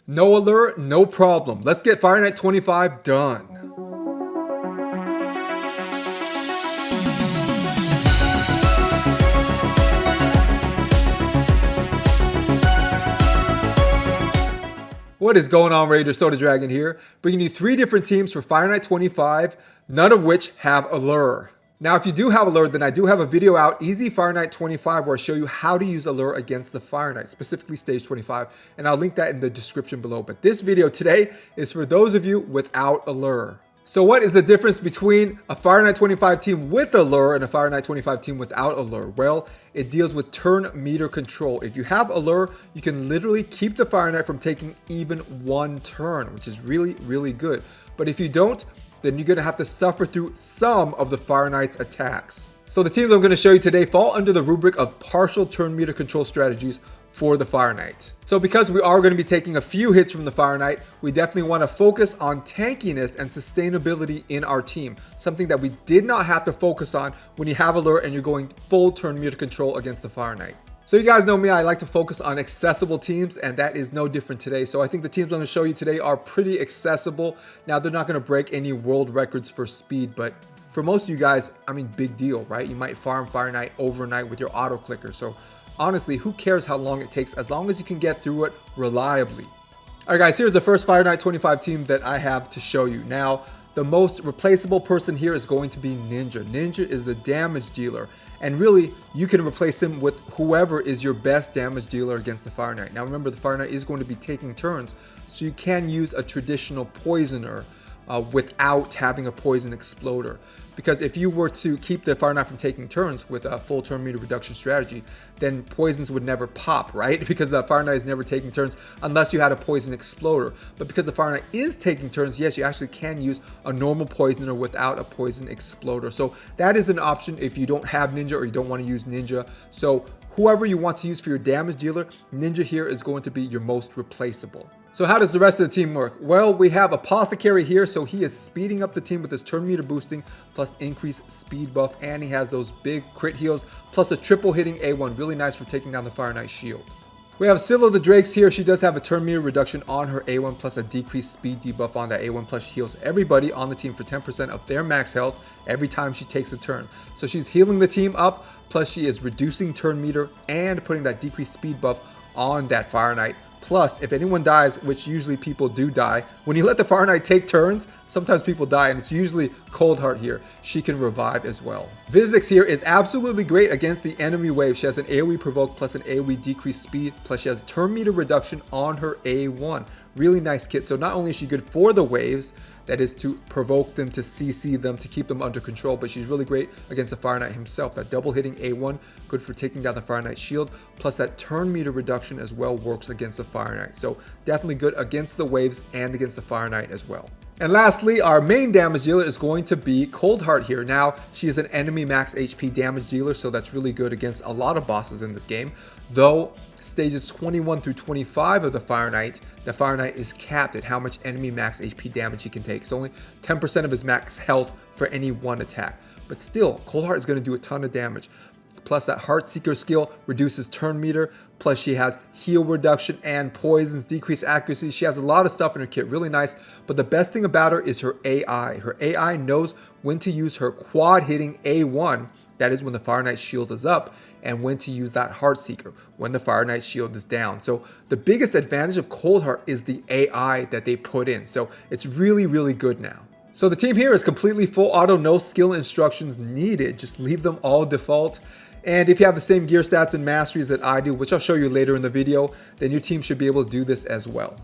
No Allure, no problem. Let's get Fire Night 25 done. What is going on, Raider Soda Dragon here, bringing you 3 different teams for Fire Night 25, none of which have Allure. Now, if you do have Allure, then I do have a video out, Easy Fire Night 25, where I show you how to use Allure against the Fire Night, specifically Stage 25, and I'll link that in the description below. But this video today is for those of you without Allure. So what is the difference between a Fire Night 25 team with Allure and a Fire Night 25 team without Allure? Well, it deals with turn meter control. If you have Allure, you can literally keep the Fire Night from taking even 1 turn, which is really, really good. But if you don't, then you're gonna have to suffer through some of the Fire Knight's attacks. So the teams I'm gonna show you today fall under the rubric of partial turn meter control strategies for the Fire Knight. So because we are going to be taking a few hits from the Fire Knight, we definitely want to focus on tankiness and sustainability in our team. Something that we did not have to focus on when you have Allure and you're going full turn meter control against the Fire Knight. So you guys know me, I like to focus on accessible teams, and that is no different today. So I think the teams I'm going to show you today are pretty accessible. Now, they're not going to break any world records for speed, but for most of you guys, I mean, big deal, right? You might farm Fire Knight overnight with your auto clicker. So honestly, who cares how long it takes as long as you can get through it reliably. All right, guys, here's the first Fire Night 25 team that I have to show you. Now, the most replaceable person here is going to be Ninja. Ninja is the damage dealer, and really, you can replace him with whoever is your best damage dealer against the Fire Knight. Now, remember, the Fire Knight is going to be taking turns, so you can use a traditional poisoner without having a poison exploder. Because if you were to keep the Fire Knight from taking turns with a full turn meter reduction strategy, then poisons would never pop, right? Because the Fire Knight is never taking turns unless you had a poison exploder. But because the Fire Knight is taking turns, yes, you actually can use a normal poisoner without a poison exploder. So that is an option if you don't have Ninja or you don't want to use Ninja. So whoever you want to use for your damage dealer, Ninja here is going to be your most replaceable. So how does the rest of the team work? Well, we have Apothecary here, so he is speeding up the team with his turn meter boosting plus increased speed buff, and he has those big crit heals plus a triple hitting A1, really nice for taking down the Fire Knight shield. We have Scylla the Drakes here. She does have a turn meter reduction on her A1 plus a decreased speed debuff on that A1 plus. She heals everybody on the team for 10% of their max health every time she takes a turn. So she's healing the team up, plus she is reducing turn meter and putting that decreased speed buff on that Fire Knight. Plus, if anyone dies, which usually people do die, when you let the Fire Knight take turns, sometimes people die, and it's usually Coldheart here. She can revive as well. Vizix here is absolutely great against the enemy wave. She has an AoE provoke plus an AoE decreased speed, plus she has a turn meter reduction on her A1. Really nice kit. So not only is she good for the waves, that is to provoke them, to CC them, to keep them under control, but she's really great against the Fire Knight himself. That double hitting A1, good for taking down the Fire Knight shield, plus that turn meter reduction as well works against the Fire Knight. So definitely good against the waves and against the Fire Knight as well. And lastly, our main damage dealer is going to be Coldheart here. Now, she is an enemy max HP damage dealer, so that's really good against a lot of bosses in this game. Though stages 21 through 25 of the Fire Knight is capped at how much enemy max HP damage he can take. It's only 10% of his max health for any one attack. But still, Coldheart is going to do a ton of damage. Plus that Heartseeker skill reduces turn meter, plus she has heal reduction and poisons, decreased accuracy. She has a lot of stuff in her kit, really nice. But the best thing about her is her AI. Her AI knows when to use her quad hitting A1, that is when the Fire Knight shield is up, and when to use that Heartseeker when the Fire Knight shield is down. So the biggest advantage of Coldheart is the AI that they put in. So it's really, really good now. So the team here is completely full auto, no skill instructions needed. Just leave them all default. And if you have the same gear stats and masteries that I do, which I'll show you later in the video, then your team should be able to do this as well.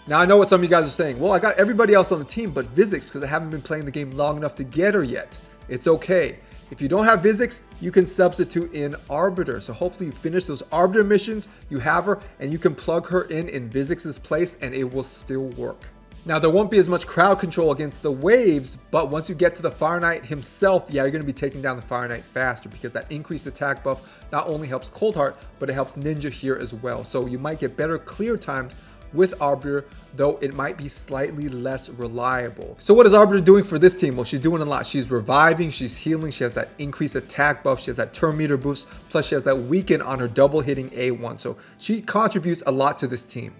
Now I know what some of you guys are saying. Well, I got everybody else on the team but Vizix because I haven't been playing the game long enough to get her yet. It's okay. If you don't have Vizix, you can substitute in Arbiter. So hopefully you finish those Arbiter missions, you have her, and you can plug her in Vizix's place and it will still work. Now there won't be as much crowd control against the waves, but once you get to the Fire Knight himself, yeah, you're going to be taking down the Fire Knight faster because that increased attack buff not only helps Coldheart, but it helps Ninja here as well. So you might get better clear times with Arbiter, though it might be slightly less reliable. So what is Arbiter doing for this team? Well, she's doing a lot. She's reviving, she's healing, she has that increased attack buff, she has that turn meter boost, plus she has that weaken on her double hitting A1. So she contributes a lot to this team.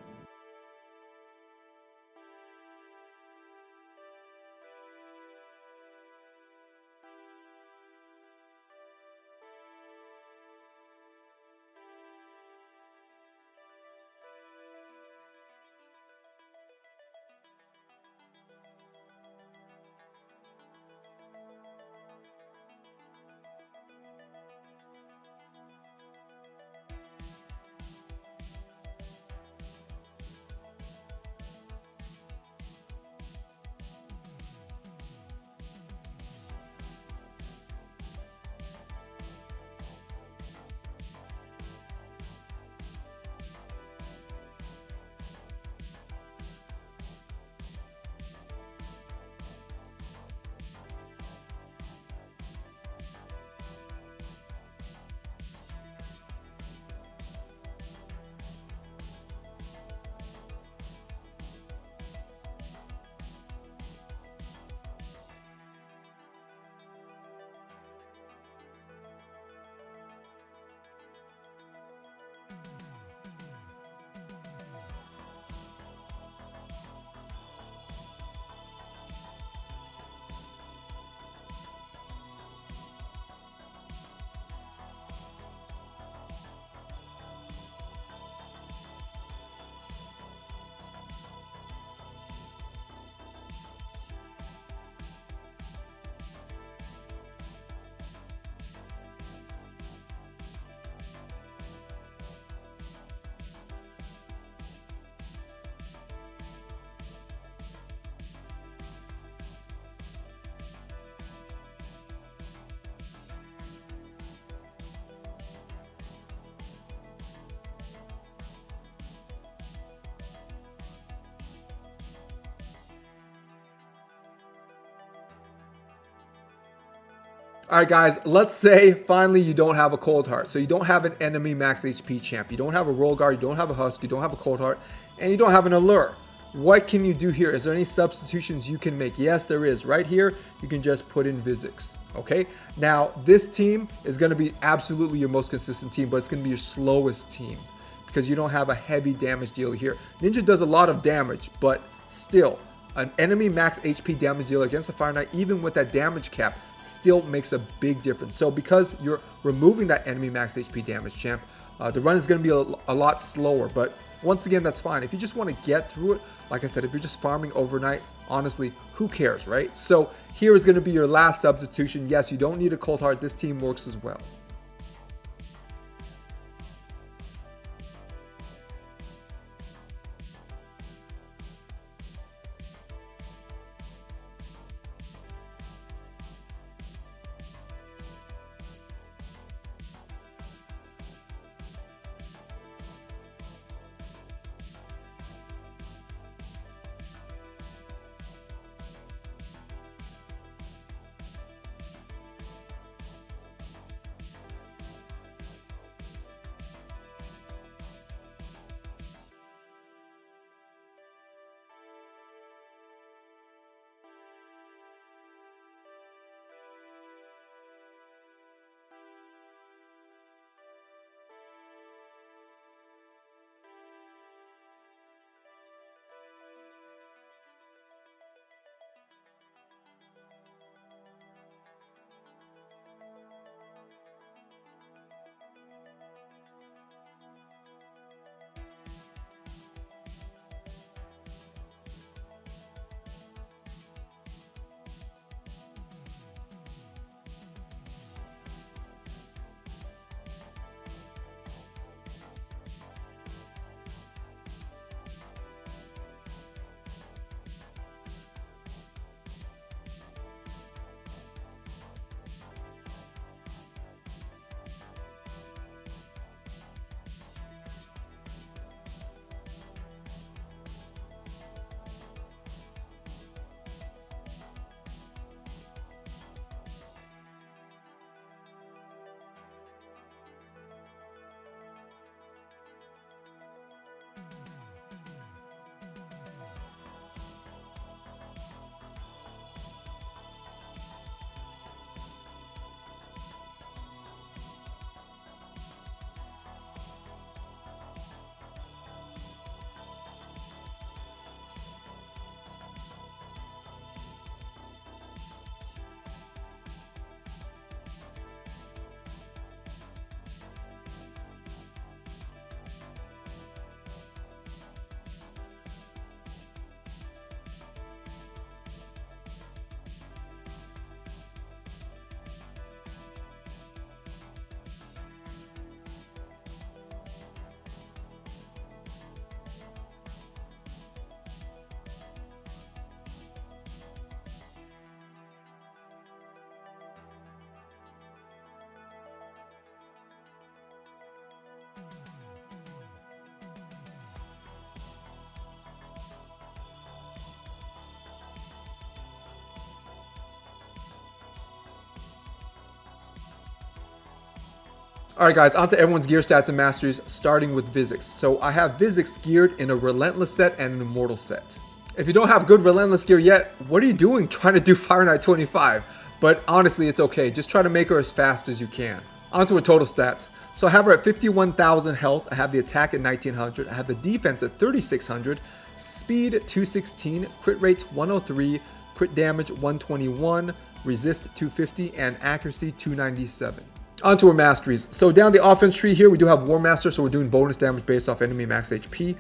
All right, guys, let's say finally you don't have a Coldheart. So you don't have an enemy max HP champ. You don't have a Roll Guard, you don't have a Husk, you don't have a Coldheart, and you don't have an Allure. What can you do here? Is there any substitutions you can make? Yes, there is. Right here, you can just put in Vizix, okay? Now, this team is going to be absolutely your most consistent team, but it's going to be your slowest team because you don't have a heavy damage dealer here. Ninja does a lot of damage, but still, an enemy max HP damage dealer against the Fire Knight, even with that damage cap, still makes a big difference. So because you're removing that enemy max HP damage champ, the run is going to be a lot slower, but once again, that's fine. If you just want to get through it, like I said, if you're just farming overnight, honestly, who cares, right? So here is going to be your last substitution. Yes, you don't need a Coldheart. This team works as well. Alright guys, on to everyone's gear stats and masteries, starting with Vizix. So I have Vizix geared in a Relentless set and an Immortal set. If you don't have good Relentless gear yet, what are you doing trying to do Fire Knight 25? But honestly, it's okay. Just try to make her as fast as you can. On to her total stats. So I have her at 51,000 health. I have the attack at 1900. I have the defense at 3600. Speed 216. Crit rate 103. Crit damage 121. Resist 250. And accuracy 297. On to our masteries. So down the offense tree here, we do have War Master, so we're doing bonus damage based off enemy max HP.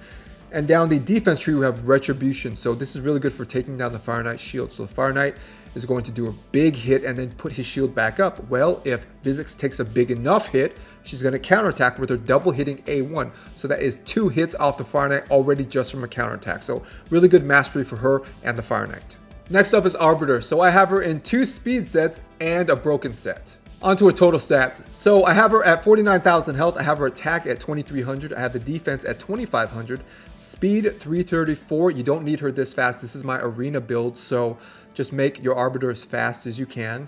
And down the defense tree, we have Retribution. So this is really good for taking down the Fire Knight shield. So the Fire Knight is going to do a big hit and then put his shield back up. Well, if Vizix takes a big enough hit, she's going to counterattack with her double hitting A1. So that is 2 hits off the Fire Knight already just from a counterattack. So really good mastery for her and the Fire Knight. Next up is Arbiter. So I have her in 2 speed sets and a broken set. On to her total stats. So I have her at 49,000 health. I have her attack at 2,300. I have the defense at 2,500. Speed 334. You don't need her this fast. This is my arena build, so just make your Arbiter as fast as you can.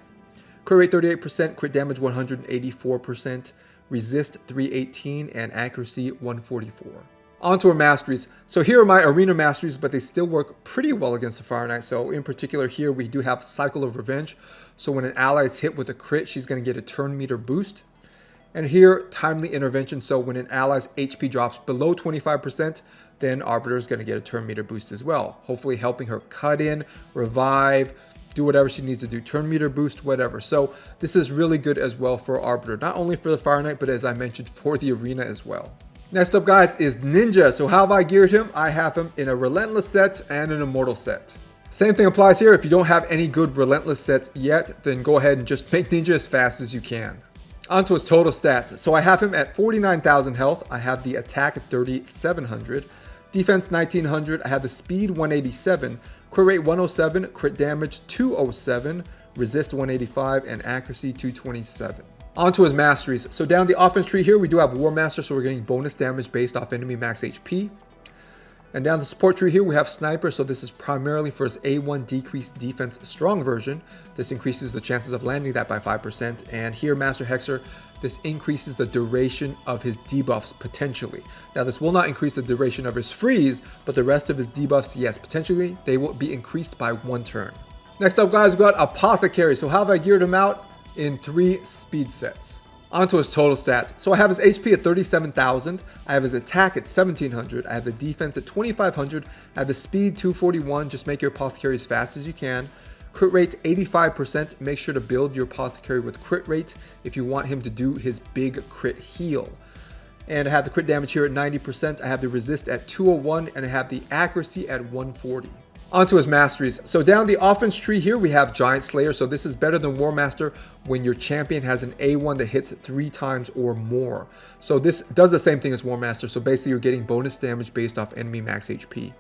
Crit rate 38%, crit damage 184%, resist 318, and accuracy 144. On to our masteries. So here are my arena masteries, but they still work pretty well against the Fire Knight. So in particular here, we do have Cycle of Revenge. So when an ally is hit with a crit, she's going to get a turn meter boost. And here, Timely Intervention. So when an ally's HP drops below 25%, then Arbiter is going to get a turn meter boost as well. Hopefully helping her cut in, revive, do whatever she needs to do. Turn meter boost, whatever. So this is really good as well for Arbiter. Not only for the Fire Knight, but as I mentioned, for the arena as well. Next up, guys, is Ninja. So how have I geared him? I have him in a Relentless set and an Immortal set. Same thing applies here. If you don't have any good Relentless sets yet, then go ahead and just make Ninja as fast as you can. On to his total stats. So I have him at 49,000 health. I have the attack at 3,700. Defense 1,900. I have the speed 187. Crit rate 107. Crit damage 207. Resist 185. And accuracy 227. On to his masteries. So down the offense tree here, we do have War Master, so we're getting bonus damage based off enemy max HP. And down the support tree here, we have Sniper, so this is primarily for his A1 decreased defense strong version. This increases the chances of landing that by 5%. And here, Master Hexer, this increases the duration of his debuffs potentially. Now, this will not increase the duration of his freeze, but the rest of his debuffs, yes, potentially, they will be increased by 1 turn. Next up, guys, we've got Apothecary. So how have I geared him out? In 3 speed sets. On to his total stats. So I have his HP at 37,000. I have his attack at 1,700. I have the defense at 2,500. I have the speed 241. Just make your Apothecary as fast as you can. Crit rate 85%. Make sure to build your Apothecary with crit rate if you want him to do his big crit heal. And I have the crit damage here at 90%. I have the resist at 201. And I have the accuracy at 140. On to his masteries. So down the offense tree here, we have Giant Slayer. So this is better than War Master when your champion has an A1 that hits 3 times or more. So this does the same thing as War Master. So basically you're getting bonus damage based off enemy max HP.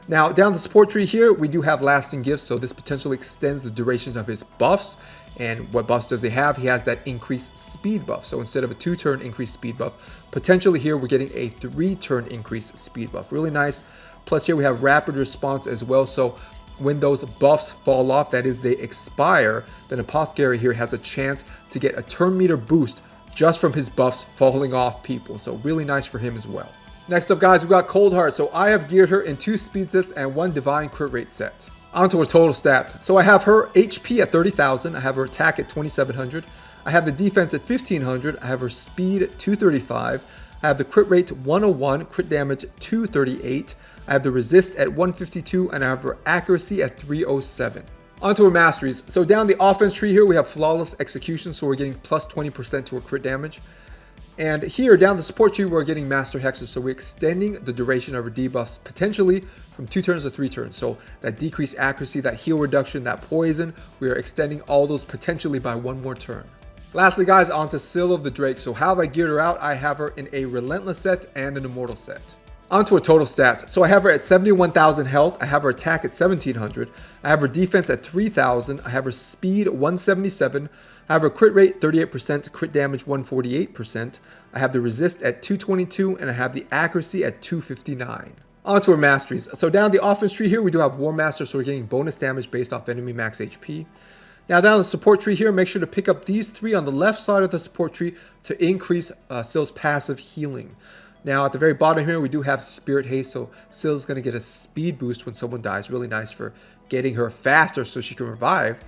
Now down the support tree here, we do have Lasting Gifts. So this potentially extends the durations of his buffs. And what buffs does he have? He has that increased speed buff. So instead of a 2-turn increased speed buff, potentially here we're getting a 3-turn increased speed buff. Really nice. Plus here we have rapid response as well. So when those buffs fall off, that is they expire, then Apothecary here has a chance to get a turn meter boost just from his buffs falling off people. So really nice for him as well. Next up, guys, we've got Coldheart. So I have geared her in 2 speed sets and 1 divine crit rate set. On to her total stats. So I have her HP at 30,000. I have her attack at 2,700. I have the defense at 1,500. I have her speed at 235. I have the crit rate 101, crit damage 238. I have the resist at 152, and I have her accuracy at 307. On to her masteries. So down the offense tree here, we have Flawless Execution, so we're getting plus 20% to her crit damage. And here, down the support tree, we're getting Master Hexer, so we're extending the duration of her debuffs, potentially from 2 turns to 3 turns. So that decreased accuracy, that heal reduction, that poison, we are extending all those potentially by 1 more turn. Lastly, guys, on to Seal of the Drake. So how have I geared her out? I have her in a Relentless set and an Immortal set. On to her total stats. So I have her at 71,000 health. I have her attack at 1,700. I have her defense at 3,000. I have her speed 177. I have her crit rate 38%, crit damage 148%. I have the resist at 222, and I have the accuracy at 259. On to her masteries. So down the offense tree here, we do have War Master, so we're getting bonus damage based off enemy max HP. Now down the support tree here, make sure to pick up these 3 on the left side of the support tree to increase Seal's passive healing. Now at the very bottom here, we do have Spirit Haste, so Seal's going to get a speed boost when someone dies. Really nice for getting her faster so she can revive.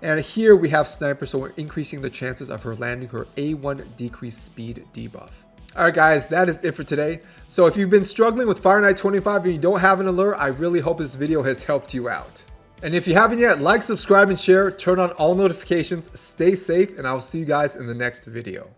And here we have Sniper, so we're increasing the chances of her landing her A1 decreased speed debuff. Alright guys, that is it for today. So if you've been struggling with Fire Knight 25 and you don't have an Allure, I really hope this video has helped you out. And if you haven't yet, like, subscribe, and share, turn on all notifications, stay safe, and I will see you guys in the next video.